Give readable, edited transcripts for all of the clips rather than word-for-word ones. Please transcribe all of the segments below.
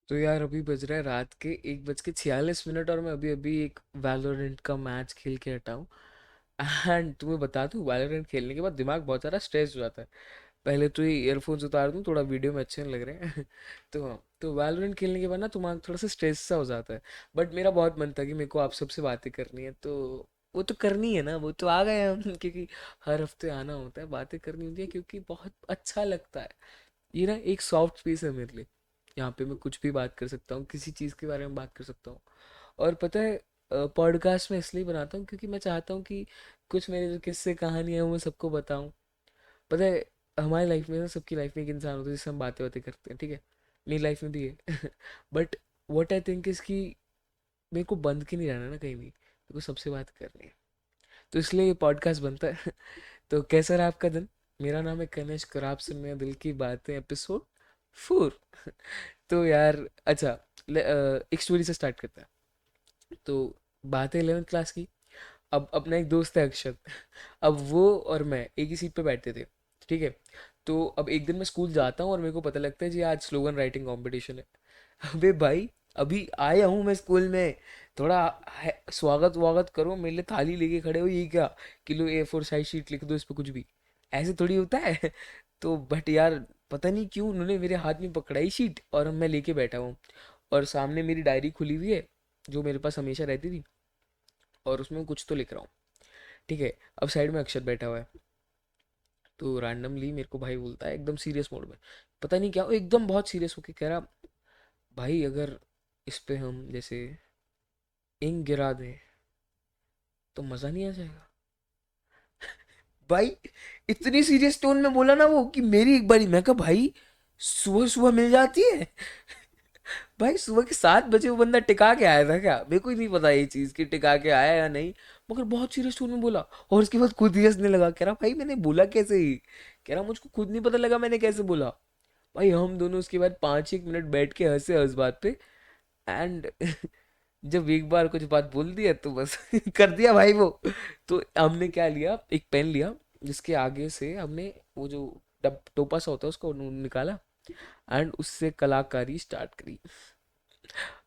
तो यार अभी बज रहा है रात के 1:46 और मैं अभी अभी एक वैलोरेंट का मैच खेल के हटा हूँ। एंड तुम्हें बता दूँ, वैलोरेंट खेलने के बाद दिमाग बहुत सारा स्ट्रेस हो जाता है। पहले तो ये ईयरफोन्स उतार दूँ, थोड़ा वीडियो में अच्छे नहीं लग रहे हैं। तो वैलोरेंट खेलने के बाद ना दिमाग थोड़ा सा स्ट्रेस सा हो जाता है। बट मेरा बहुत मन था कि मेरे को आप सबसे बातें करनी है, तो वो तो करनी है ना, वो तो आ गए हम। क्योंकि हर हफ्ते आना होता है, बातें करनी होती है, क्योंकि बहुत अच्छा लगता है। ये ना एक सॉफ्ट स्पेस है मेरे लिए। यहाँ पे मैं कुछ भी बात कर सकता हूँ, किसी चीज़ के बारे में बात कर सकता हूँ। और पता है, पॉडकास्ट मैं इसलिए बनाता हूँ क्योंकि मैं चाहता हूँ कि कुछ मेरे जो किस्से कहानियाँ हैं वो मैं सबको बताऊँ। पता है, हमारी लाइफ में ना, सबकी लाइफ में एक इंसान होता है जिससे हम बातें बातें करते हैं, ठीक है। मेरी लाइफ में भी है। But what I think is कि मेरे को बंद के नहीं रहना ना कहीं भी, मेरे को सबसे बात करनी है। तो इसलिए ये पॉडकास्ट बनता है। तो कैसा रहा आपका दिन? मेरा नाम है कनिष्क और आप सुन रहे हैं दिल की बातें एपिसोड 4। तो यार अच्छा, एक स्टोरी से स्टार्ट करता है। तो बात है 11th क्लास की। अब अपना एक दोस्त है अक्षत। अब वो और मैं एक ही सीट पे बैठते थे, ठीक है। तो अब एक दिन मैं स्कूल जाता हूँ और मेरे को पता लगता है जी आज स्लोगन राइटिंग कंपटीशन है। अबे भाई, अभी आया हूँ मैं स्कूल में, थोड़ा स्वागत वागत करो, मेरे लिए थाली लेके खड़े हो, ये क्या? किलो A4 साइज शीट लिख दो इस पे कुछ भी, ऐसे थोड़ी होता है। तो बट यार, पता नहीं क्यों उन्होंने मेरे हाथ में पकड़ाई शीट और मैं लेके बैठा हूँ। और सामने मेरी डायरी खुली हुई है, जो मेरे पास हमेशा रहती थी, और उसमें कुछ तो लिख रहा हूँ, ठीक है। अब साइड में अक्षर बैठा हुआ है। तो रैंडमली मेरे को भाई बोलता है एकदम सीरियस मोड में, पता नहीं क्या, वो एकदम बहुत सीरियस होके कह रहा, भाई अगर इस पे हम जैसे इंक गिरा दें तो मज़ा नहीं आ जाएगा? भाई, इतनी सीरियस टोन में बोला ना वो, कि मेरी एक बारी मैं कहा भाई, सुबह सुबह मिल जाती है? भाई सुबह के 7 बजे वो बंदा टिका के आया था क्या? मेरे को ही नहीं पता ये चीज़ कि टिका के आया या नहीं। मगर बहुत सीरियस टोन में बोला, और उसके बाद खुद ही हंसने लगा, कह रहा भाई मैंने बोला कैसे ही, कह रहा मुझको खुद नहीं पता लगा मैंने कैसे बोला। भाई हम दोनों उसके बाद 5 एक मिनट बैठ के हंसे उस बात पे। एंड जब एक बार कुछ बात बोल दिया तो बस कर दिया भाई वो। तो हमने क्या लिया, एक पेन लिया, जिसके आगे से हमने वो जो डब टोपा सा होता है उसको निकाला, एंड उससे कलाकारी स्टार्ट करी।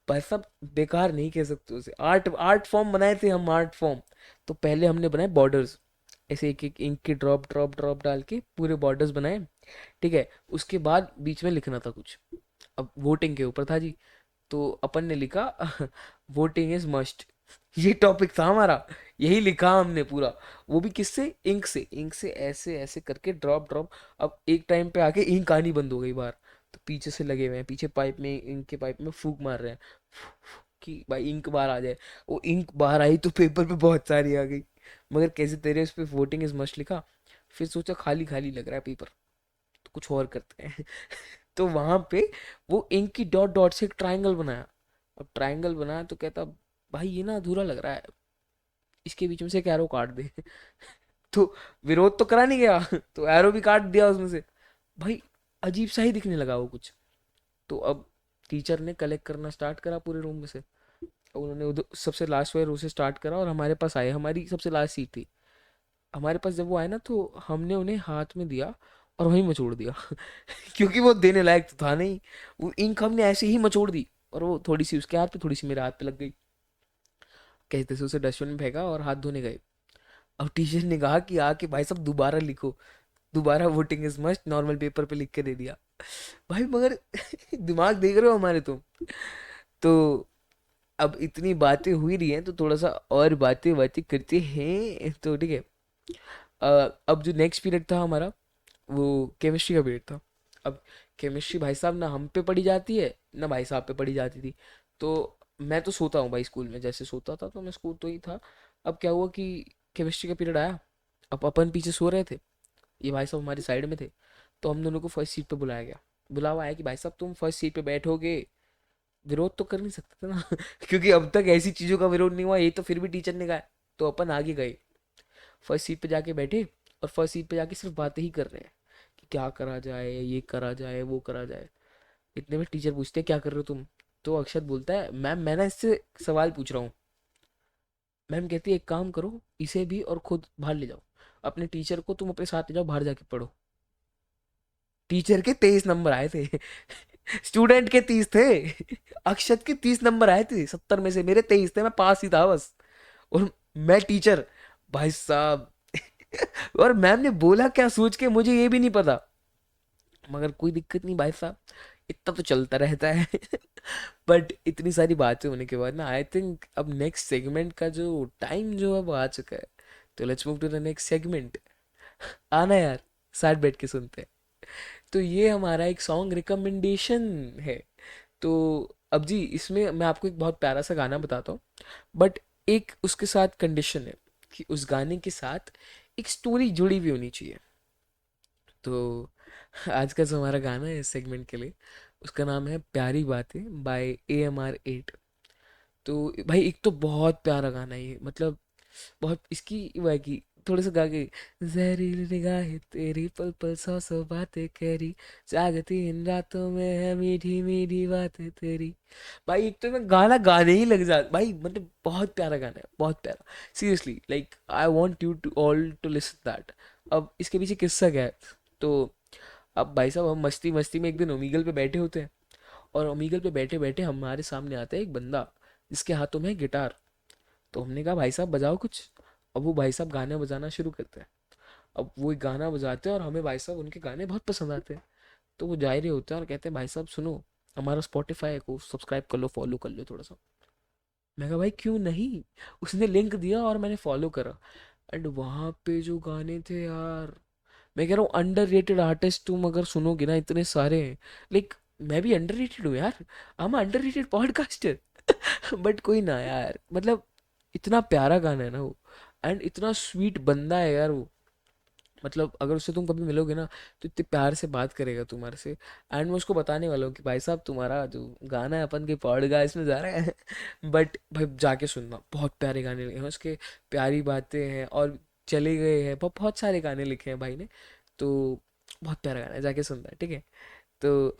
पर सब बेकार नहीं कह सकते उसे, आर्ट आर्ट फॉर्म बनाए थे हम, आर्ट फॉर्म। तो पहले हमने बनाए बॉर्डर्स, ऐसे एक एक इंक के ड्रॉप ड्रॉप ड्रॉप डाल के पूरे बॉर्डर्स बनाए, ठीक है। उसके बाद बीच में लिखना था कुछ। अब वोटिंग के ऊपर था जी। तो अपन ने लिखा वोटिंग इज मस्ट। ये टॉपिक था हमारा, यही लिखा हमने पूरा। वो भी किससे? इंक से, इंक से ऐसे ऐसे करके ड्रॉप ड्रॉप। अब एक टाइम पे आके इंक आनी बंद हो गई बाहर। तो पीछे से लगे हुए हैं, पीछे पाइप में, इंक के पाइप में फूंक मार रहे हैं कि भाई इंक बाहर आ जाए। वो इंक बाहर आई तो पेपर पे बहुत सारी आ गई। मगर कैसे तेरे उस पे वोटिंग इज मस्ट लिखा। फिर सोचा खाली खाली लग रहा है पेपर, तो कुछ और करते हैं। तो वहां पे वो इंक की डॉट डॉट से एक ट्रायंगल बनाया। अब ट्रायंगल बनाया तो कहता, भाई ये ना अधूरा लग रहा है, इसके बीच में से एक एरो काट दे। तो विरोध तो करा नहीं गया। तो एरो भी काट दिया उसमें से। भाई अजीब सा ही दिखने लगा वो कुछ। तो अब टीचर ने कलेक्ट करना स्टार्ट करा पूरे रूम में से। और उन्होंने सबसे लास्ट वाले रो से स्टार्ट करा और हमारे पास आए, हमारी सबसे लास्ट सीट थी। हमारे पास जब वो आए ना, तो हमने उन्हें हाथ में दिया और वहीं मचोड़ दिया। क्योंकि वो देने लायक तो था नहीं। वो इंक हमने ऐसे ही मचोड़ दी, और वो थोड़ी सी उसके हाथ पे, थोड़ी सी मेरे हाथ पे लग गई। कहते से उसे डस्टबिन में फेंका और हाथ धोने गए। अब टीचर ने कहा कि आके भाई साहब दोबारा लिखो, दोबारा voting is must normal paper पे लिख के दे दिया। भाई मगर दिमाग देख रहे हो हमारे तुम। तो अब इतनी बातें हुई रही हैं, तो थोड़ा सा और बातें बातें करते हैं, तो ठीक है। अब जो नेक्स्ट पीरियड था हमारा, वो केमिस्ट्री का पीरियड था। अब केमिस्ट्री भाई साहब ना हम पे पढ़ी जाती है, ना भाई साहब पे पढ़ी जाती थी। तो मैं तो सोता हूँ भाई स्कूल में, जैसे सोता था तो मैं स्कूल तो ही था। अब क्या हुआ कि केमिस्ट्री का पीरियड आया। अब अपन पीछे सो रहे थे, ये भाई साहब हमारी साइड में थे। तो हम दोनों को फर्स्ट सीट पे बुलाया गया। बुलावा आया कि भाई साहब तुम फर्स्ट सीट पे बैठोगे। विरोध तो कर नहीं सकते थे ना। क्योंकि अब तक ऐसी चीज़ों का विरोध नहीं हुआ, ये तो फिर भी टीचर ने कहा। तो अपन आगे गए, फर्स्ट सीट पे जाके बैठे, और फर्स्ट सीट पे जाके सिर्फ बातें ही कर रहे हैं कि क्या करा जाए, ये करा जाए, वो करा जाए। इतने में टीचर पूछते हैं क्या कर रहे हो तुम? तो अक्षत बोलता है मैम मैं ना इससे सवाल पूछ रहा हूँ। मैम कहती है एक काम करो, इसे भी और खुद बाहर ले जाओ, अपने टीचर को तुम अपने साथ ले जाओ, बाहर जाके पढ़ो। टीचर के 23 नंबर आए थे। स्टूडेंट के 30 थे। अक्षत के 30 नंबर आए थे 70 में से, मेरे 23 थे, मैं पास ही था बस। और मैं टीचर, भाई साहब। और मैम ने बोला क्या सोच के मुझे ये भी नहीं पता, मगर कोई दिक्कत नहीं भाई साहब, इतना तो चलता रहता है। बट इतनी सारी बातें होने के बाद ना, आई थिंक अब नेक्स्ट सेगमेंट का जो टाइम जो है वो आ चुका है। तो let's move to the next segment. आना यार, साथ बैठ के सुनते हैं। तो ये हमारा एक सॉन्ग रिकमेंडेशन है। तो अब जी इसमें मैं आपको एक बहुत प्यारा सा गाना बताता हूँ, बट एक उसके साथ कंडीशन है कि उस गाने के साथ एक स्टोरी जुड़ी हुई होनी चाहिए। तो आज का जो हमारा गाना है इस सेगमेंट के लिए, उसका नाम है प्यारी बातें बाय AMR8। तो भाई एक तो बहुत प्यारा गाना है ये, मतलब बहुत इसकी वो है कि थोड़ा सा गा के, जहरीली निगाहें तेरी पल पल सौ सौ बातें करी, जागती इन रातों में है मीठी मीठी बातें तेरी। भाई एक तो मैं गाना गाने ही लग जा भाई, मतलब बहुत प्यारा गाना है, बहुत प्यारा। Seriously like I want you to all to listen that. अब इसके पीछे किस्सा क्या है, तो अब भाई साहब हम मस्ती मस्ती में एक दिन ओमीगल पे बैठे होते हैं, और ओमीगल पे बैठे बैठे हमारे सामने आता है एक बंदा जिसके हाथों में है गिटार। तो हमने कहा भाई साहब बजाओ कुछ। अब वो भाई साहब गाना बजाना शुरू करते हैं। अब वो एक गाना बजाते हैं और हमें भाई साहब उनके गाने बहुत पसंद आते हैं। तो वो जा ही रहे होते हैं और कहते हैं भाई साहब सुनो, हमारा स्पॉटिफाई को सब्सक्राइब कर लो, फॉलो कर लो थोड़ा सा। मैं कहा भाई क्यों नहीं। उसने लिंक दिया और मैंने फॉलो करा। एंड वहाँ पे जो गाने थे यार, मैं कह रहा हूँ अंडर रेटेड आर्टिस्ट तुम अगर सुनोगे ना इतने सारे हैं। लाइक मैं भी अंडर रेटेड हूँ यार, हम अंडर रेटेड पॉडकास्टर। बट कोई ना यार, मतलब इतना प्यारा गाना है ना वो, एंड इतना स्वीट बंदा है यार वो। मतलब अगर उससे तुम कभी मिलोगे ना, तो इतने प्यार से बात करेगा तुम्हारे से। एंड मैं उसको बताने वाला हूँ कि भाई साहब तुम्हारा जो गाना है अपन के पॉडकास्ट में जा रहा है। बट भाई जाके सुनना, बहुत प्यारे गाने लिखे हैं उसके, प्यारी बातें हैं और चले गए हैं, बहुत बहुत सारे गाने लिखे हैं भाई ने। तो बहुत प्यारा गाना है, जाके सुनना है, ठीक है। तो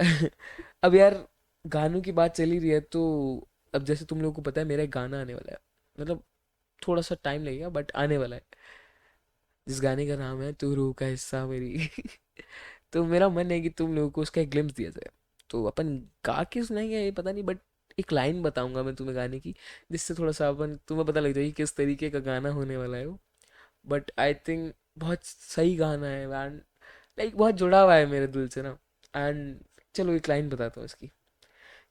अब यार गानों की बात चली रही है, तो अब जैसे तुम लोगों को पता है मेरा एक गाना आने वाला है, मतलब थोड़ा सा टाइम लगेगा बट आने वाला है, जिस गाने का नाम है तू रूह का हिस्सा मेरी। तो मेरा मन है कि तुम लोगों को उसका एक ग्लिम्स दिया जाए। तो अपन गा के सुनाएंगे ये पता नहीं, बट एक लाइन बताऊंगा मैं तुम्हें गाने की, जिससे थोड़ा सा अपन तुम्हें पता लग जाए कि किस तरीके का गाना होने वाला है वो। बट आई थिंक बहुत सही गाना है एंड लाइक बहुत जुड़ा हुआ है मेरे दिल से ना। एंड चलो एक लाइन बताता हूँ इसकी।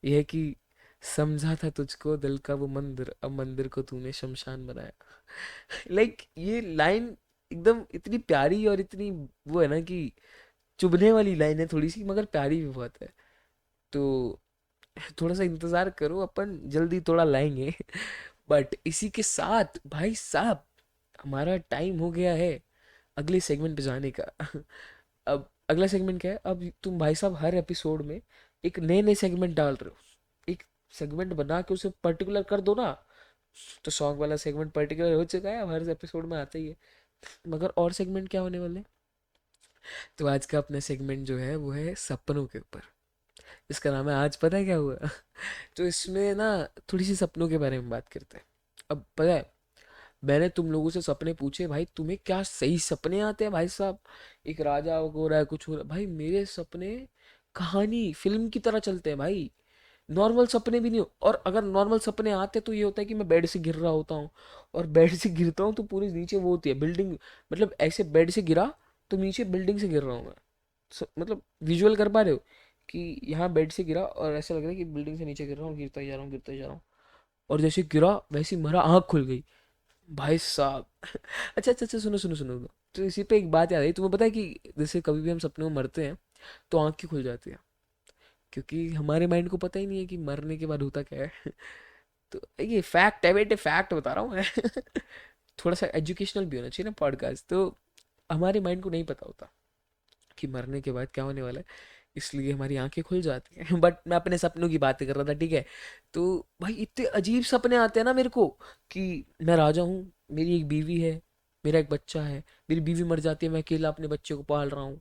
यह है कि समझा था तुझको दिल का वो मंदिर, अब मंदिर को तूने शमशान बनाया। लाइक ये लाइन एकदम इतनी प्यारी और इतनी वो है ना कि चुभने वाली लाइन है थोड़ी सी, मगर प्यारी भी बहुत है। तो थोड़ा सा इंतजार करो, अपन जल्दी थोड़ा लाएंगे। बट इसी के साथ भाई साहब हमारा टाइम हो गया है अगले सेगमेंट पे जाने का। अब अगला सेगमेंट क्या है, अब तुम भाई साहब हर एपिसोड में एक नए नए सेगमेंट डाल रहे हो। एक सेगमेंट बना के उसे पर्टिकुलर कर दो ना। तो सॉन्ग वाला सेगमेंट पर्टिकुलर हो चुका है, अब हर एपिसोड में आता ही है। मगर और सेगमेंट क्या होने वाले हैं? तो आज का अपना सेगमेंट जो है वो है सपनों के ऊपर। इसका नाम है आज पता है क्या हुआ। तो इसमें ना थोड़ी सी सपनों के बारे में बात करते हैं। अब पता है, मैंने तुम लोगों से सपने पूछे भाई तुम्हें क्या सही सपने आते हैं भाई साहब। एक राजा हो रहा है, कुछ हो रहा है, भाई मेरे सपने कहानी फिल्म की तरह चलते हैं भाई। नॉर्मल सपने भी नहीं और अगर नॉर्मल सपने आते तो ये होता है कि मैं बेड से गिर रहा होता हूँ, और बेड से गिरता हूँ तो पूरे नीचे वो होती है बिल्डिंग, मतलब ऐसे बेड से गिरा तो नीचे बिल्डिंग से गिर रहा हूँ मैं। मतलब विजुअल कर पा रहे हो कि यहाँ बेड से गिरा और ऐसा लग रहा है कि बिल्डिंग से नीचे गिर रहा हूँ, गिरता ही जा रहा हूँ, गिरता ही जा रहा हूँ। और जैसे गिरा वैसे ही मरा, आँख खुल गई भाई साहब। अच्छा अच्छा अच्छा, सुनो सुनो सुनो। तो इसी पे एक बात याद आई, तुम्हें पता है कि जैसे कभी भी हम सपने में मरते हैं तो आँख क्यों खुल जाती है? क्योंकि हमारे माइंड को पता ही नहीं है कि मरने के बाद होता क्या है। तो ये फैक्ट है बेटे, फैक्ट बता रहा हूँ मैं। थोड़ा सा एजुकेशनल भी होना चाहिए ना पॉडकास्ट। तो हमारे माइंड को नहीं पता होता कि मरने के बाद क्या होने वाला है, इसलिए हमारी आंखें खुल जाती हैं। बट मैं अपने सपनों की बात कर रहा था, ठीक है। तो भाई इतने अजीब सपने आते हैं ना मेरे को कि मैं राजा हूँ, मेरी एक बीवी है, मेरा एक बच्चा है, मेरी बीवी मर जाती है, मैं अकेला अपने बच्चे को पाल रहा हूँ,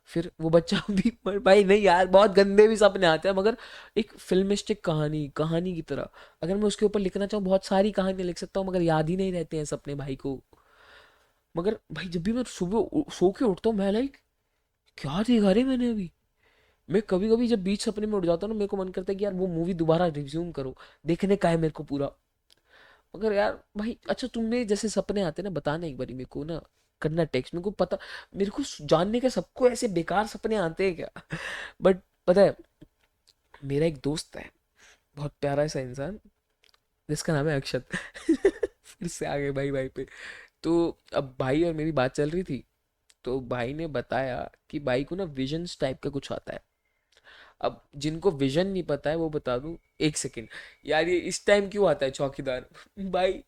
फिर वो बच्चा भी भाई नहीं यार बहुत गंदे भी सपने आते हैं, मगर एक फिल्मिस्टिक कहानी कहानी की तरह अगर मैं उसके ऊपर लिखना चाहूँ बहुत सारी कहानियां लिख सकता हूँ, मगर याद ही नहीं रहते हैं सपने भाई को। मगर भाई जब भी मैं सुबह सो के उठता हूँ मैं लाइक क्या देखा रे मैंने अभी, मैं कभी कभी जब बीच सपने में उठ जाता हूँ ना, मेरे को मन करता है कि यार वो मूवी दोबारा रिज्यूम करो, देखने का है मेरे को पूरा। मगर यार भाई, अच्छा तुमने जैसे सपने आते हैं ना, बताना एक बारी मेरे को ना, करना टेक्स्ट मेरे को पता, मेरे को जानने का सबको ऐसे बेकार सपने आते हैं क्या। बट पता है, मेरा एक दोस्त है, बहुत प्यारा सा इंसान, जिसका नाम है अक्षत। फिर से आ गए भाई भाई पे। तो अब भाई और मेरी बात चल रही थी, तो भाई ने बताया कि भाई को ना विजन्स टाइप का कुछ आता है। अब जिनको विजन नहीं पता है वो बता दूं, एक सेकेंड यार, ये इस टाइम क्यों आता है चौकीदार। भाई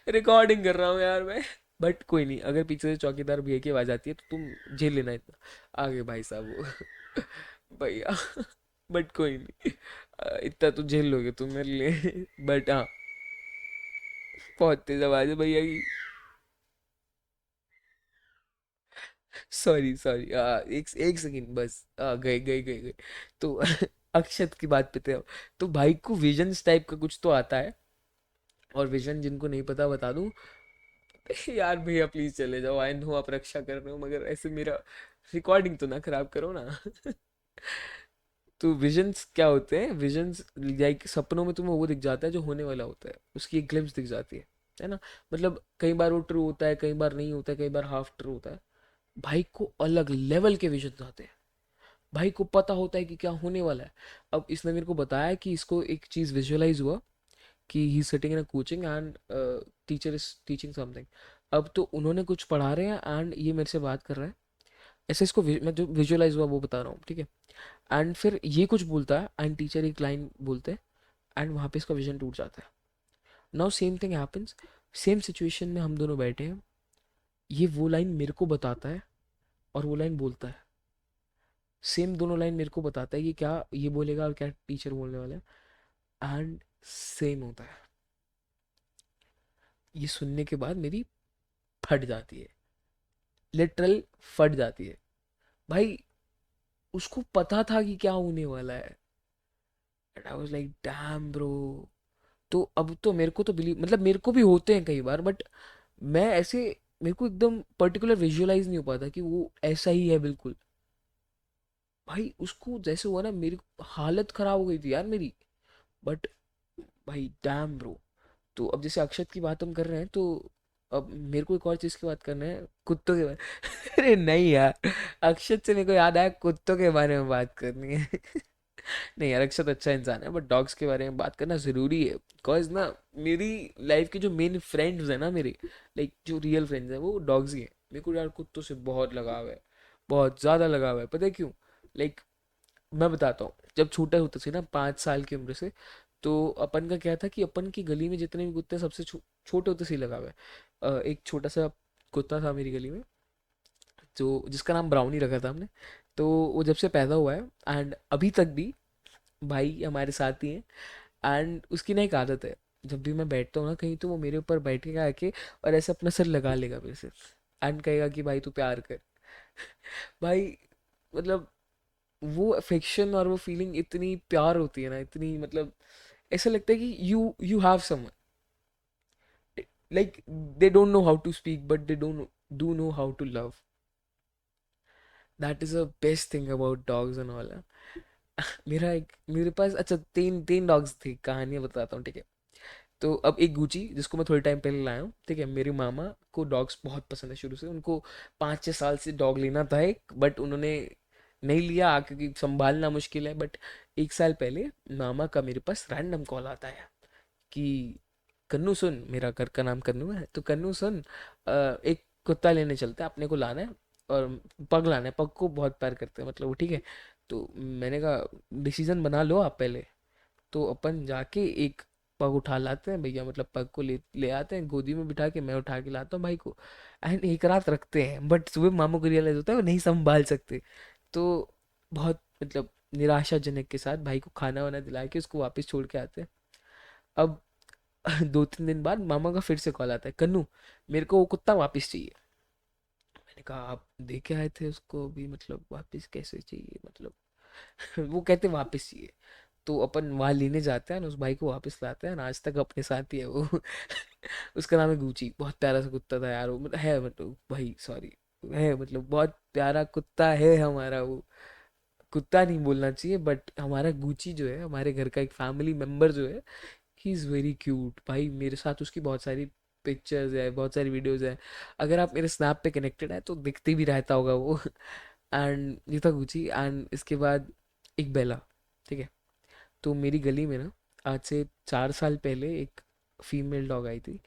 रिकॉर्डिंग कर रहा हूँ यार मैं। बट कोई नहीं, अगर पीछे से चौकीदार भैया की आवाज आती है तो तुम झेल लेना इतना। आगे भाई साहब वो भैया। बट कोई नहीं, इतना तो झेल लोगे तुम मेरे लिए। बट हाँ, बहुत तेज आवाज है भैया की। सॉरी सॉरी, एक एक सेकंड बस, गए गए गए गए। तो अक्षत की बात पे थे अब। तो भाई को विजन्स टाइप का कुछ तो आता है। और विजन जिनको नहीं पता बता दूं। यार भैया प्लीज चले जाओ, आई नो आप रक्षा कर रहे हो, मगर ऐसे मेरा रिकॉर्डिंग तो ना खराब करो ना। तो विजन्स क्या होते हैं, विजन्स लाइक सपनों में तुम्हें वो दिख जाता है जो होने वाला होता है, उसकी एक ग्लिम्स दिख जाती है ना। मतलब कई बार वो ट्रू होता है, कई बार नहीं होता है, कई बार हाफ ट्रू होता है। भाई को अलग लेवल के विजन आते हैं। भाई को पता होता है कि क्या होने वाला है। अब इसने मेरे को बताया कि इसको एक चीज़ विजुअलाइज हुआ कि he sitting in a coaching and teacher is teaching something. अब तो उन्होंने कुछ पढ़ा रहे हैं एंड ये मेरे से बात कर रहा है। ऐसे इसको मैं जो विजुअलाइज हुआ वो बता रहा हूँ, ठीक है। एंड फिर ये कुछ बोलता है एंड टीचर एक लाइन बोलते हैं एंड वहाँ पे इसका विजन टूट जाता है। Now same thing happens, same situation में हम दोनों बैठे हैं, ये वो लाइन मेरे को बताता है और वो लाइन बोलता है। सेम दोनों लाइन मेरे को बताता है कि क्या ये बोलेगा और क्या टीचर बोलने वाला है, एंड सेम होता है। ये सुनने के बाद मेरी फट जाती है, लिटरल फट जाती है। भाई उसको पता था कि क्या होने वाला है, and I was like damn bro. तो अब तो मेरे को तो बिलीव, मतलब मेरे को भी होते हैं कई बार, बट मैं ऐसे, मेरे को एकदम पर्टिकुलर विजुअलाइज नहीं हो पाता कि वो ऐसा ही है बिल्कुल। भाई उसको जैसे हुआ ना, मेरी हालत खराब हो गई थी यार मेरी। बट भाई डैम ब्रो। तो अब जैसे अक्षत की बात हम कर रहे हैं, तो अब मेरे को एक और चीज़ की बात करना है, कुत्तों के बारे। अरे नहीं यार, अक्षत से मेरे को याद आया कुत्तों के बारे में बात करनी है। नहीं यार, अक्षत अच्छा इंसान है, बट डॉग्स के बारे में बात करना ज़रूरी है। बिकॉज ना, मेरी लाइफ के जो मेन फ्रेंड्स हैं ना मेरे, लाइक जो रियल फ्रेंड्स हैं वो डॉग्स ही हैं। मेरे को यार कुत्तों से बहुत लगाव है, बहुत ज़्यादा लगाव है। पता है क्यों? लाइक मैं बताता हूँ, जब छोटे होते थे ना, 5 साल की उम्र से, तो अपन का क्या था कि अपन की गली में जितने भी कुत्ते हैं, सबसे छोटे होते से ही लगा हुआ है। एक छोटा सा कुत्ता था मेरी गली में, जो जिसका नाम ब्राउनी रखा था हमने। तो वो जब से पैदा हुआ है एंड अभी तक भी भाई हमारे साथ ही हैं। एंड उसकी ना एक आदत है, जब भी मैं बैठता हूँ ना कहीं, तो वो मेरे ऊपर बैठेगा आके और ऐसे अपना सर लगा लेगा मेरे से, एंड कहेगा कि भाई तू प्यार कर। भाई मतलब वो अफेक्शन और वो फीलिंग इतनी प्यार होती है ना, इतनी मतलब ऐसा लगता है कि you have someone, like they don't know how to speak but they don't do know how to love. That is the best thing about dogs and all. मेरा एक, मेरे पास अच्छा तीन तीन डॉग्स थी, कहानियां बताता हूँ, ठीक है। तो अब एक गुची जिसको मैं थोड़े टाइम पहले लाया हूँ, ठीक है। मेरे मामा को डॉग्स बहुत पसंद है शुरू से, उनको 5-6 साल से डॉग लेना था एक, बट उन्होंने नहीं लिया क्योंकि संभालना मुश्किल है। बट 1 साल पहले मामा का मेरे पास रैंडम कॉल आता है कि कन्नू सुन, मेरा घर का नाम कन्नू है, तो कन्नू सुन, एक कुत्ता लेने चलते हैं, अपने को लाना है, और पग लाना है, पग को बहुत प्यार करते हैं मतलब वो, ठीक है। तो मैंने कहा डिसीजन बना लो आप पहले। तो अपन जाके एक पग उठा लाते हैं भैया, मतलब पग को ले ले आते हैं, गोदी में बिठा के मैं उठा के लाता हूँ भाई को, एंड एक रात रखते हैं। बट सुबह मामू को रियलाइज होता है वो नहीं संभाल सकते। तो बहुत मतलब निराशाजनक के साथ भाई को खाना वाना दिला के उसको वापस छोड़ के आते हैं। अब 2-3 दिन बाद मामा का फिर से कॉल आता है, कन्नू मेरे को वो कुत्ता वापस चाहिए। मैंने कहा आप दे के आए थे उसको अभी, मतलब वापस कैसे चाहिए मतलब। वो कहते वापस चाहिए। तो अपन वहाँ लेने जाते हैं ना, उस भाई को वापस लाते हैं ना, आज तक अपने साथ ही है वो। उसका नाम है गुची, बहुत प्यारा सा कुत्ता था यार वो, मतलब है, मतलब भाई सॉरी, है मतलब बहुत प्यारा कुत्ता है हमारा वो। कुत्ता नहीं बोलना चाहिए, बट हमारा गुची जो है, हमारे घर का एक फैमिली मेंबर जो है, ही इज़ वेरी क्यूट भाई। मेरे साथ उसकी बहुत सारी पिक्चर्स है, बहुत सारी वीडियोस है। अगर आप मेरे स्नैप पे कनेक्टेड है तो दिखते भी रहता होगा वो। एंड ये था गुची। एंड इसके बाद एक बेला, ठीक है। तो मेरी गली में ना आज से 4 साल पहले एक फीमेल डॉग आई थी,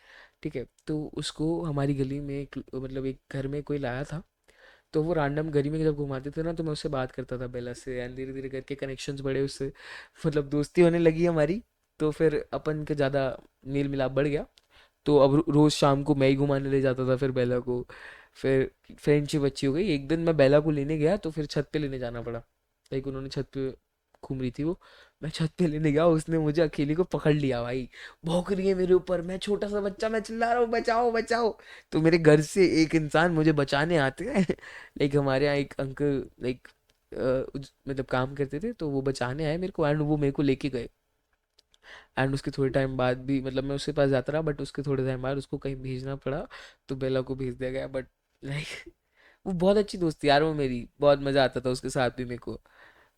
ठीक है। तो उसको हमारी गली में एक, मतलब एक घर में कोई लाया था। तो वो रैंडम गली में जब घुमाते थे ना, तो मैं उससे बात करता था बेला से, एंड धीरे धीरे करके कनेक्शंस बढ़े उससे, मतलब दोस्ती होने लगी हमारी। तो फिर अपन का ज़्यादा मेल मिलाप बढ़ गया। तो अब रोज़ शाम को मैं ही घुमाने ले जाता था फिर बेला को। फिर फ्रेंडशिप अच्छी हो गई। एक दिन मैं बेला को लेने गया तो फिर छत पे लेने जाना पड़ा। लाइक उन्होंने छत पे घूम रही थी वो, मैं छत पे लेने गया, उसने मुझे अकेली को पकड़ लिया भाई। भौंक रही है मेरे ऊपर, मैं छोटा सा बच्चा, मैं चिल्ला रहा हूँ बचाओ बचाओ। तो मेरे घर से एक इंसान मुझे बचाने आते हैं। लाइक हमारे यहाँ एक अंकल, लाइक मतलब काम करते थे, तो वो बचाने आए मेरे को, एंड वो मेरे को लेके गए। एंड उसके थोड़े टाइम बाद भी, मतलब मैं उसके पास जाता रहा, बट उसके थोड़े टाइम बाद उसको कहीं भेजना पड़ा, तो बेला को भेज दिया गया। बट लाइक वो बहुत अच्छी दोस्त थी यार वो मेरी, बहुत मज़ा आता था उसके साथ भी मेरे को।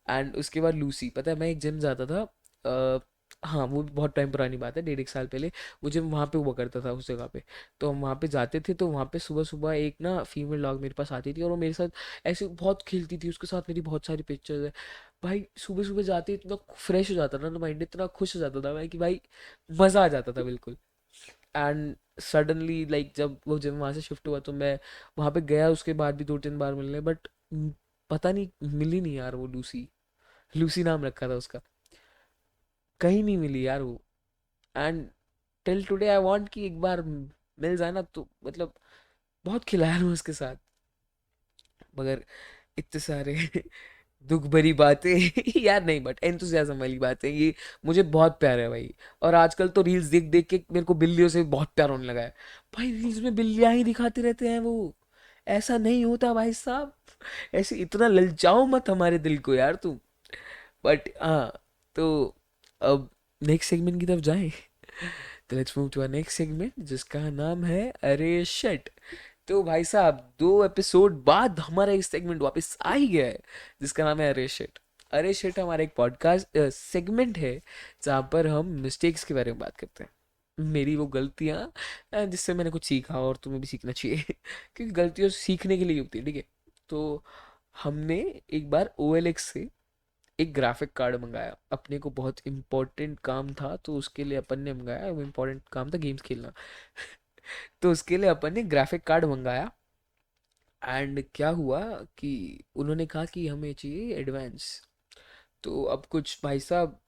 एंड उसके बाद लूसी, पता है मैं एक जिम जाता था। अ, हाँ वो बहुत टाइम पुरानी बात है, 1.5 साल पहले। वो जिम वहाँ पे हुआ करता था उस जगह पे। तो हम वहाँ पे जाते थे, तो वहाँ पे सुबह सुबह एक ना फीमेल डॉग मेरे पास आती थी, और वो मेरे साथ ऐसे बहुत खेलती थी। उसके साथ मेरी बहुत सारी पिक्चर्स है भाई। सुबह सुबह जाते ही इतना फ्रेश हो जाता था ना माइंड, इतना खुश हो जाता था मैं कि भाई मज़ा आ जाता था बिल्कुल। एंड सडनली लाइक जब वो जिम वहाँ से शिफ्ट हुआ, तो मैं वहाँ पे गया उसके बाद भी 2-3 बार मिलने, बट पता नहीं मिली नहीं यार वो लूसी। लूसी नाम रखा था उसका, कहीं नहीं मिली यार वो। And till today I want कि एक बार मिल जाए ना, तो मतलब बहुत खिलाया हूँ उसके साथ, मगर इतने सारे दुख भरी बातें। यार नहीं, बट एंथुसियाज्म वाली बातें ये मुझे बहुत प्यार है भाई। और आजकल तो रील्स देख देख के मेरे को बिल्लियों से बहुत प्यार होने लगा है। भाई रील्स में बिल्लियां ही दिखाते रहते हैं वो, ऐसा नहीं होता भाई साहब। ऐसे इतना ललचाओ मत हमारे दिल को यार तुम। बट हाँ, तो अब नेक्स्ट सेगमेंट की तरफ जाएं। तो let's move to our next segment जिसका नाम है अरे शट। तो भाई साहब 2 एपिसोड बाद हमारा एक सेगमेंट वापस आ ही गया है, जिसका नाम है अरे शिट। अरे शिट हमारा एक पॉडकास्ट सेगमेंट है, जहाँ पर हम मिस्टेक्स के बारे में बात करते हैं। मेरी वो गलतियाँ, जिससे मैंने कुछ सीखा, और तुम्हें भी सीखना चाहिए। क्योंकि गलतियों से सीखने के लिए होती है, ठीक है। तो हमने एक बार OLX से एक ग्राफिक कार्ड मंगाया, अपने को बहुत इम्पोर्टेंट काम था, तो उसके लिए अपन ने मंगाया। वो इम्पोर्टेंट काम था गेम्स खेलना। तो उसके लिए अपन ने ग्राफिक कार्ड मंगाया। एंड क्या हुआ कि उन्होंने कहा कि हमें चाहिए एडवांस। तो अब कुछ भाई साहब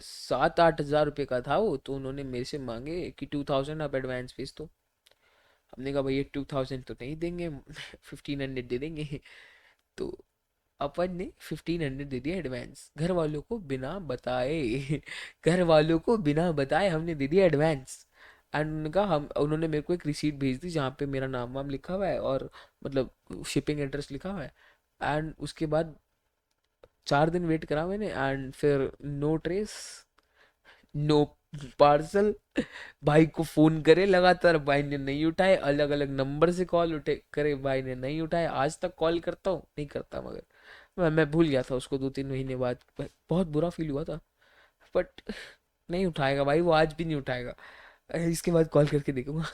7-8 हज़ार रुपये का था वो, तो उन्होंने मेरे से मांगे कि 2000 आप एडवांस भेज दो। हमने कहा भैया 2000 तो नहीं देंगे, 1500 दे देंगे। तो अपन ने 1500 दे दिया एडवांस, घर वालों को बिना बताए। घर वालों को बिना बताए हमने दे दिया एडवांस। एंड उनका हम उन्होंने मेरे को एक रिसीट भेज दी, जहाँ पे मेरा नाम वाम लिखा हुआ है, और मतलब शिपिंग एड्रेस लिखा हुआ है। एंड उसके बाद 4 दिन वेट करा मैंने, एंड फिर नो ट्रेस, नो पार्सल। भाई को फोन करे लगातार, भाई ने नहीं उठाए, अलग अलग नंबर से कॉल उठे करे, भाई ने नहीं उठाए। आज तक कॉल करता हूँ, नहीं करता, मगर मैं भूल गया था उसको 2-3 महीने बाद। बहुत बुरा फील हुआ था, बट नहीं उठाएगा भाई वो, आज भी नहीं उठाएगा। इसके बाद कॉल करके देखूंगा।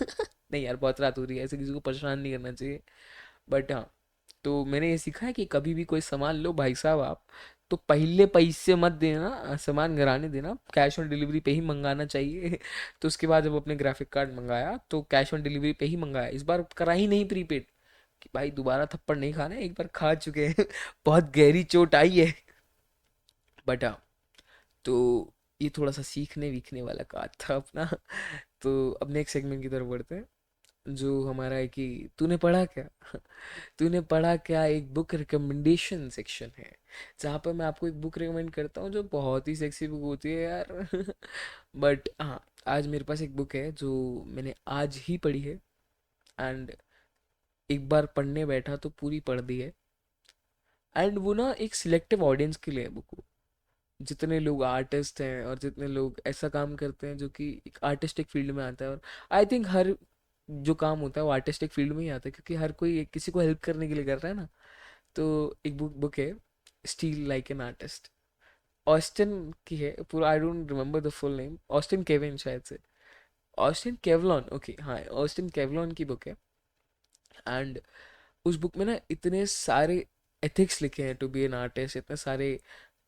नहीं यार, बहुत रात हो रही है, ऐसे किसी को परेशान नहीं करना चाहिए। बट हाँ, तो मैंने ये सीखा है कि कभी भी कोई सामान लो भाई साहब आप, तो पहले पैसे मत देना, सामान घर आने देना, कैश ऑन डिलीवरी पे ही मंगाना चाहिए। तो उसके बाद जब अपने ग्राफिक कार्ड मंगाया, तो कैश ऑन डिलीवरी पे ही मंगाया, इस बार करा ही नहीं प्रीपेड, कि भाई दोबारा थप्पड़ नहीं खाना है, एक बार खा चुके हैं। बहुत गहरी चोट आई है। बट हाँ, तो ये थोड़ा सा सीखने वीखने वाला का था अपना। तो अब नेक्स्ट सेगमेंट की तरफ बढ़ते हैं, जो हमारा है कि तूने पढ़ा क्या। तूने पढ़ा क्या, एक बुक रिकमेंडेशन सेक्शन है, जहाँ पर मैं आपको एक बुक रिकमेंड करता हूँ, जो बहुत ही सेक्सी बुक होती है यार। बट हाँ, आज मेरे पास एक बुक है जो मैंने आज ही पढ़ी है। एंड एक बार पढ़ने बैठा तो पूरी पढ़ दी है। एंड वो ना एक सिलेक्टिव ऑडियंस के लिए है बुक। जितने लोग आर्टिस्ट हैं, और जितने लोग ऐसा काम करते हैं जो कि एक आर्टिस्टिक फील्ड में आता है, और आई थिंक हर जो काम होता है वो आर्टिस्टिक फील्ड में ही आता है, क्योंकि हर कोई किसी को हेल्प करने के लिए कर रहा है ना। तो एक बुक बुक है, steel like an artist. Austin की है पूरा, I don't remember the full name, Austin Kevin शायद से, ऑस्टिन केवलॉन, ओके हाँ, ऑस्टिन केवलॉन की बुक है। एंड उस बुक में ना इतने सारे एथिक्स लिखे हैं टू बी एन आर्टिस्ट, इतने सारे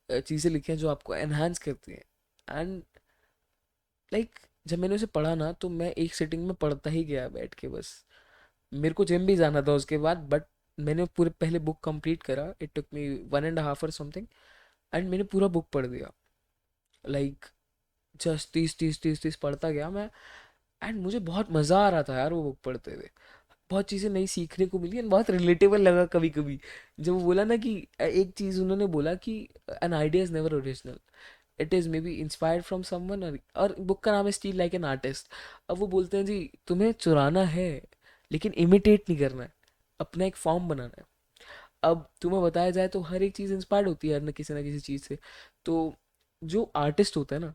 चीज़ें लिखी हैं जो आपको एनहांस करती हैं। एंड लाइक जब मैंने उसे पढ़ा ना तो मैं एक सिटिंग में पढ़ता ही गया बैठ के बस। मेरे को जिम भी जाना था उसके बाद, बट मैंने पूरे पहले बुक कंप्लीट करा, इट टुक मी 1.5 और समथिंग, एंड मैंने पूरा बुक पढ़ दिया। लाइक जस्ट 30 30 30 30 पढ़ता गया मैं। एंड मुझे बहुत मज़ा आ रहा था यार वो बुक पढ़ते हुए। बहुत चीज़ें नई सीखने को मिली एंड बहुत रिलेटेबल लगा कभी कभी। जब वो बोला ना कि एक चीज़ उन्होंने बोला कि an idea is never original, it is may be inspired from someone, और बुक का नाम है स्टील लाइक एन आर्टिस्ट। अब वो बोलते हैं जी तुम्हें चुराना है लेकिन इमिटेट नहीं करना है, अपना एक फॉर्म बनाना है। अब तुम्हें बताया जाए तो हर एक चीज़ इंस्पायर्ड होती है ना किसी चीज़ से। तो जो आर्टिस्ट होता है ना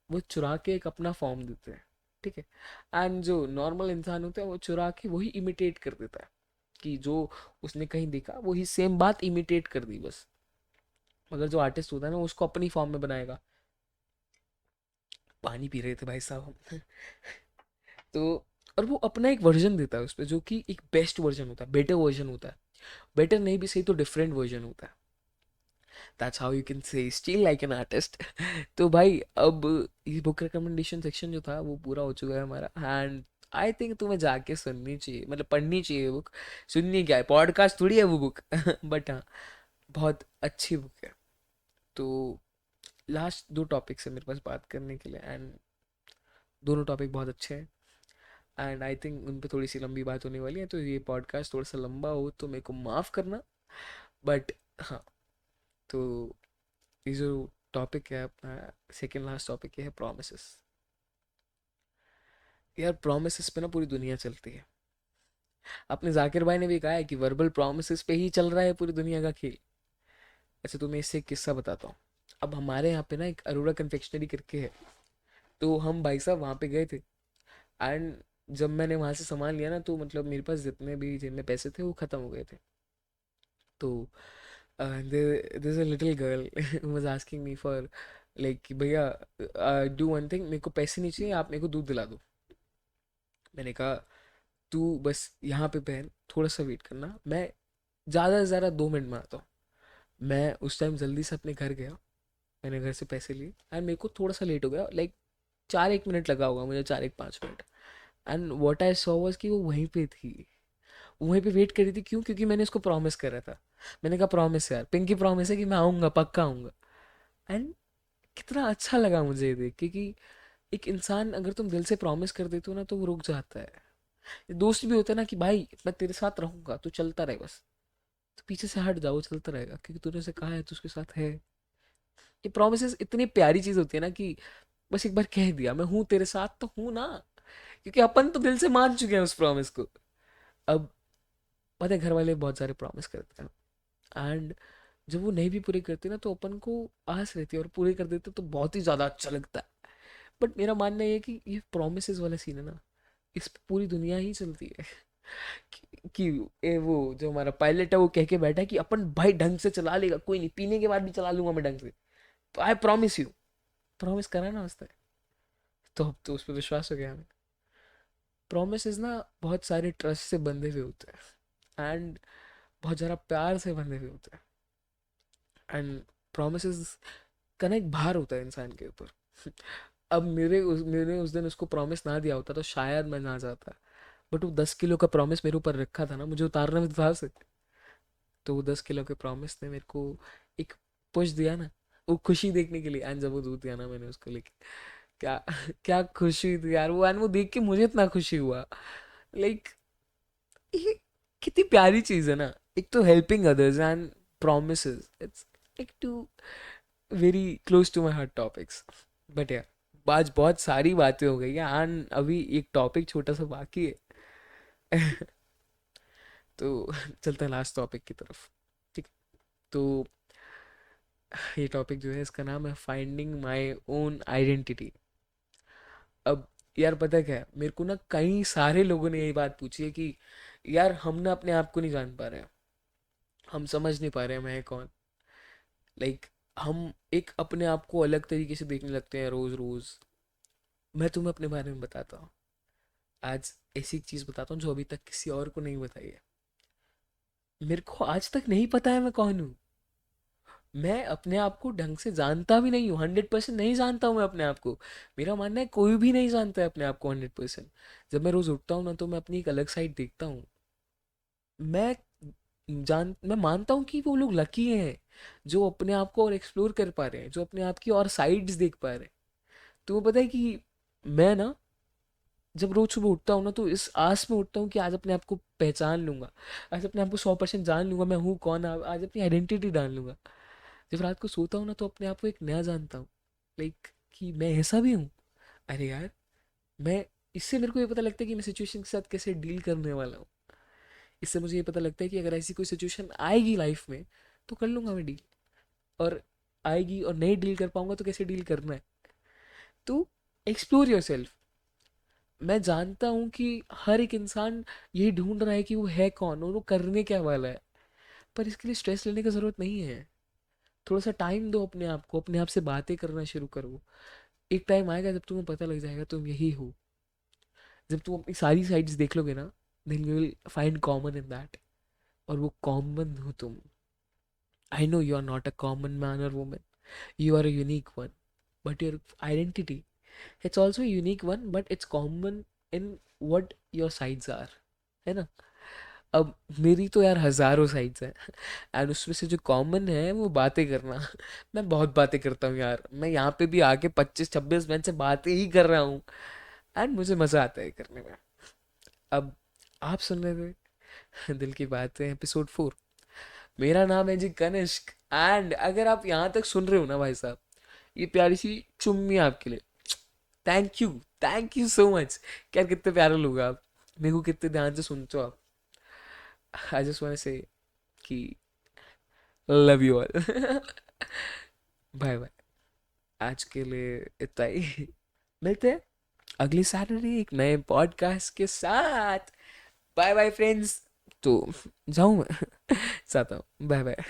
वो चुरा के एक अपना फॉर्म देते हैं, ठीक है। एंड जो नॉर्मल इंसान होता है वो चुरा के वही इमिटेट कर देता है, कि जो उसने कहीं देखा वही सेम बात इमिटेट कर दी बस। मगर जो आर्टिस्ट होता है ना वो उसको अपनी फॉर्म में बनाएगा। पानी पी रहे थे भाई साहब हम। तो और वो अपना एक वर्जन देता है उस पर, जो कि एक बेस्ट वर्जन होता है, बेटर वर्जन होता है। बेटर नहीं भी सही तो डिफरेंट वर्जन होता है। That's how you can say steel like an artist. तो भाई अब ये बुक रिकमेंडेशन सेक्शन जो था वो पूरा हो चुका है हमारा। एंड आई थिंक तुम्हें जाके सुननी चाहिए, मतलब पढ़नी चाहिए बुक। सुननी क्या है, पॉडकास्ट थोड़ी है वो बुक। बट हाँ, बहुत अच्छी बुक है। तो लास्ट 2 टॉपिक्स है मेरे पास बात करने के लिए, एंड दोनों टॉपिक बहुत अच्छे हैं। एंड आई थिंक उन पे थोड़ी सी लंबी बात होने वाली है, तो ये पॉडकास्ट थोड़ा सा लंबा हो तो मेरे को माफ़ करना। बट हाँ, तो ये जो टॉपिक है अपना, सेकेंड लास्ट टॉपिक, ये है प्रोमिसेस। यार प्रोमिसेस पे ना पूरी दुनिया चलती है। अपने जाकिर भाई ने भी कहा है कि वर्बल प्रोमिसेस पे ही चल रहा है पूरी दुनिया का खेल। अच्छा तुम्हें इससे एक किस्सा बताता हूँ। अब हमारे यहाँ पे ना एक अरोड़ा कन्फेक्शनरी करके है, तो हम भाई साहब वहाँ पे गए थे। एंड जब मैंने वहाँ से सामान लिया ना तो मतलब मेरे पास जितने भी जेब में पैसे थे वो ख़त्म हो गए थे। तो there's a little girl who was asking me for like कि भैया डू वन थिंग, मेरे को पैसे नहीं चाहिए, आप मेरे को दूध दिला दो। मैंने कहा तू बस यहाँ पे पहन, थोड़ा सा वेट करना, मैं ज़्यादा से ज़्यादा 2 मिनट में आता हूँ। मैं उस टाइम जल्दी से अपने घर गया, मैंने घर से पैसे लिए एंड मेरे को थोड़ा सा लेट हो गया, लाइक 4 1 मिनट लगा होगा मुझे, 4 1 5 minute. And what I saw was कि वो वहीं पे थी, वहीं पे वेट कर रही थी। क्यों? क्योंकि मैंने उसको प्रॉमिस करा था। मैंने कहा प्रॉमिस यार, पिंकी प्रॉमिस है कि मैं आऊँगा, पक्का आऊँगा। एंड कितना अच्छा लगा मुझे ये देख के कि एक इंसान अगर तुम दिल से प्रॉमिस कर देते हो ना तो वो रुक जाता है। दोस्त भी होता है ना कि भाई मैं तेरे साथ रहूंगा, तू चलता रहे बस, तो पीछे से हट जाओ, चलता रहेगा क्योंकि तूने उसे कहा है तो उसके साथ है। ये प्रोमिस इतनी प्यारी चीज होती है ना कि बस एक बार कह दिया मैं हूँ तेरे साथ तो हूँ ना, क्योंकि अपन तो दिल से मान चुके हैं उस प्रॉमिस को। अब पता है घर वाले बहुत सारे प्रॉमिस करते हैं, एंड जब वो नहीं भी पूरे करते ना तो अपन को आस रहती है, और पूरे कर देते तो बहुत ही ज़्यादा अच्छा लगता है। बट मेरा मानना ये है कि ये प्रोमिस वाला सीन है ना, इस पे पूरी दुनिया ही चलती है। कि वो जो हमारा पायलट है वो कह के बैठा है कि अपन भाई ढंग से चला लेगा, कोई नहीं, पीने के बाद भी चला लूंगा मैं ढंग से, तो आई प्रॉमिस यू। प्रॉमिस करा ना उसने, तो अब तो उस पर विश्वास हो गया हमें। प्रोमिस ना बहुत सारे ट्रस्ट से बंधे हुए होते हैं, एंड बहुत ज़्यादा प्यार से बंधे हुए होते हैं। एंड प्रोमिस का ना एक भार होता है इंसान के ऊपर। अब मैंने उस दिन उसको प्रॉमिस ना दिया होता तो शायद मैं ना जाता। बट वो 10 किलो का प्रॉमिस मेरे ऊपर रखा था ना, मुझे उतारना भी तो था उसे। तो वो 10 किलो के प्रॉमिस ने मेरे को एक पुश दिया ना, वो खुशी देखने के लिए। एंड जब वो दूध दिया ना मैंने उसको लेके, क्या क्या खुशी थी यार वो, एंड वो देख के मुझे इतना खुशी हुआ। लाइक ये कितनी प्यारी चीज है ना। एक तो helping others and promises, it's like to very close to my heart topics. But यार आज बहुत सारी बातें हो गई हैं, एंड अभी एक टॉपिक छोटा सा बाकी है। तो चलते हैं लास्ट टॉपिक की तरफ, ठीक। तो ये टॉपिक जो है इसका नाम है फाइंडिंग माई ओन आइडेंटिटी। अब यार पता क्या है, मेरे को ना कई सारे लोगों ने यही बात पूछी है कि यार हम ना अपने आप को नहीं जान पा रहे हैं, हम समझ नहीं पा रहे हैं मैं कौन। लाइक हम एक अपने आप को अलग तरीके से देखने लगते हैं रोज रोज। मैं तुम्हें अपने बारे में बताता हूँ। आज ऐसी एक चीज बताता हूँ जो अभी तक किसी और को नहीं बताई है। मेरे को आज तक नहीं पता है मैं कौन हूँ। मैं अपने आप को ढंग से जानता भी नहीं हूँ, 100% नहीं जानता हूँ मैं अपने आप को। मेरा मानना है कोई भी नहीं जानता है अपने आप को 100%। जब मैं रोज उठता हूँ ना तो मैं अपनी एक अलग साइड देखता हूँ। मैं मैं मानता हूँ कि वो लोग लकी हैं जो अपने आप को और एक्सप्लोर कर पा रहे हैं, जो अपने आप की और साइड्स देख पा रहे हैं। तुम्हें पता है कि मैं ना जब रोज सुबह उठता हूँ ना तो इस आस में उठता हूँ कि आज अपने आप को पहचान लूंगा, आज अपने आप को 100% जान लूंगा मैं हूँ कौन, आज अपनी आइडेंटिटी डाल लूंगा। जब रात को सोता हूँ ना तो अपने आप को एक नया जानता हूँ, लाइक कि मैं ऐसा भी हूँ। अरे यार, मैं इससे मेरे को ये पता लगता है कि मैं सिचुएशन के साथ कैसे डील करने वाला हूँ। इससे मुझे ये पता लगता है कि अगर ऐसी कोई सिचुएशन आएगी लाइफ में तो कर लूंगा मैं डील। और आएगी और नहीं डील कर पाऊंगा तो कैसे डील करना है। तो एक्सप्लोर योर सेल्फ। मैं जानता हूँ कि हर एक इंसान यही ढूंढ रहा है कि वो है कौन और वो करने क्या वाला है। पर इसके लिए स्ट्रेस लेने की ज़रूरत नहीं है। थोड़ा सा टाइम दो अपने आप को, अपने आप से बातें करना शुरू करो। एक टाइम आएगा जब तुम्हें पता लग जाएगा तुम यही हो। जब तुम अपनी सारी साइड्स देख लोगे ना, then you will find common in that. और वो कॉमन हो तुम। I know you are not a common man और woman, you are a unique one. But your identity, it's also a unique one but it's common in what your sides are, है ना। अब मेरी तो यार हजारों साइड्स हैं and उसमें से जो कॉमन है वो बातें करना। मैं बहुत बातें करता हूँ यार, मैं यहाँ पे भी आके 25-26 मिनट से बातें ही कर रहा हूँ एंड मुझे मजा आता है करने में। अब आप सुन रहे थे दिल की बातें एपिसोड 4। मेरा नाम है जी कनिष्क एंड अगर आप यहाँ तक सुन रहे हो ना भाई साहब, ये प्यारी सी चुम्मी आपके लिए। Thank you, thank you so much. यार कितने प्यारे लोग हैं आप, मेरे को कितने ध्यान से सुनते हो आप। आई जस्ट वांट से कि love you all. Bye bye. आज के लिए इतना ही। मिलते हैं अगली सैटरडे एक नए पॉडकास्ट के साथ। Bye bye friends. तो जाऊँ मैं। जाता हूँ, बाय बाय।